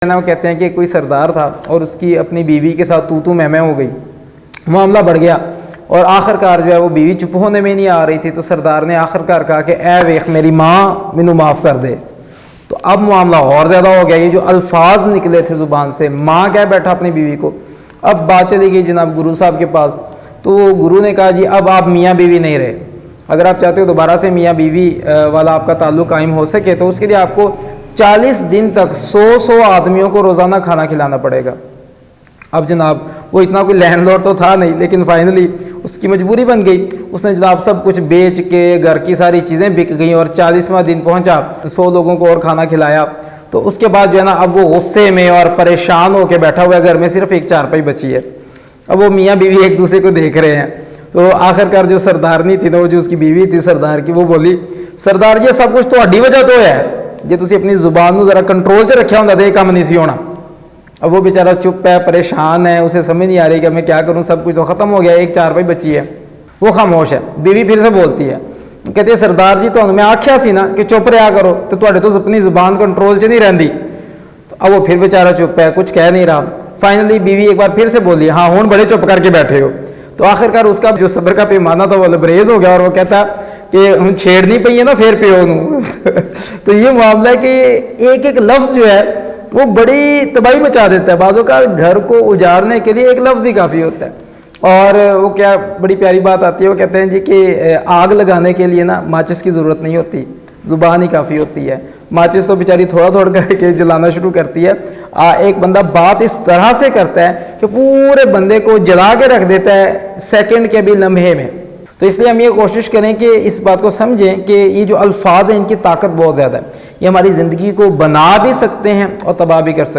وہ کہتے ہیں کہ کوئی سردار تھا اور اس کی اپنی بیوی کے ساتھ تو میں ہو گئی، معاملہ بڑھ گیا اور آخر کار جو ہے وہ بیوی چپ ہونے میں نہیں آ رہی تھی، تو سردار نے آخر کار کہا کہ اے ویخ میری ماں مینوں معاف کر دے۔ تو اب معاملہ اور زیادہ ہو گیا، یہ جو الفاظ نکلے تھے زبان سے، ماں کہہ بیٹھا اپنی بیوی کو۔ اب بات چلی گئی جناب گرو صاحب کے پاس، تو گرو نے کہا جی اب آپ میاں بیوی نہیں رہے، اگر آپ چاہتے ہو دوبارہ سے میاں بیوی والا آپ کا تعلق قائم ہو سکے تو اس کے لیے آپ کو 40 دن تک 100 آدمیوں کو روزانہ کھانا کھلانا پڑے گا۔ اب جناب وہ اتنا کوئی لینڈ لارڈ تو تھا نہیں، لیکن فائنلی اس کی مجبوری بن گئی، اس نے جناب سب کچھ بیچ کے گھر کی ساری چیزیں بک گئیں اور 40واں دن پہنچا، 100 لوگوں کو اور کھانا کھلایا۔ تو اس کے بعد جو ہے نا اب وہ غصے میں اور پریشان ہو کے بیٹھا ہوا ہے، گھر میں صرف ایک چارپائی بچی ہے۔ اب وہ میاں بیوی ایک دوسرے کو دیکھ رہے ہیں، تو آخر کار جو سردارنی تھی نا، وہ جو اس کی بیوی تھی سردار کی، وہ بولی سردار جی سب کچھ تہاڈی وجہ تو ہے، جی تسی اپنی زبان نو ذرا کنٹرول چ رکھیا ہوندا تے یہ کام نہیں سی ہونا۔ اب وہ بیچارہ چپ ہے، پریشان ہے، اسے سمجھ نہیں آ رہی کہ میں کیا کروں، سب کچھ تو ختم ہو گیا، ایک چارپائی بچی ہے۔ وہ خاموش ہے۔ بیوی پھر سے بولتی ہے، کہتی ہے سردار جی تہانوں میں آکھیا سی نا کہ چپ رہا کرو، تو تہاڈے تو اپنی زبان کنٹرول چ نہیں رہندی۔ اب وہ پھر بیچارہ چپ ہے، کچھ کہہ نہیں رہا۔ فائنلی بیوی ایک بار پھر سے بولی، ہاں ہن بڑے چپ کر کے بیٹھے ہو۔ تو آخر کار اس کا جو صبر کا پیمانہ تھا وہ لبریز ہو گیا، اور وہ کہتا کہ ہم چھیڑنی پئی ہے نا پھر پیو نو۔ تو یہ معاملہ ہے کہ ایک ایک لفظ جو ہے وہ بڑی تباہی مچا دیتا ہے، بعضوں کا گھر کو اجارنے کے لیے ایک لفظ ہی کافی ہوتا ہے۔ اور وہ کیا بڑی پیاری بات آتی ہے، وہ کہتے ہیں جی کہ آگ لگانے کے لیے نا ماچس کی ضرورت نہیں ہوتی، زبان ہی کافی ہوتی ہے۔ ماچس تو بیچاری تھوڑا تھوڑا کر کے جلانا شروع کرتی ہے، ایک بندہ بات اس طرح سے کرتا ہے کہ پورے بندے کو جلا کے رکھ دیتا ہے سیکنڈ کے بھی لمحے میں۔ تو اس لیے ہم یہ کوشش کریں کہ اس بات کو سمجھیں کہ یہ جو الفاظ ہیں ان کی طاقت بہت زیادہ ہے، یہ ہماری زندگی کو بنا بھی سکتے ہیں اور تباہ بھی کر سکتے ہیں۔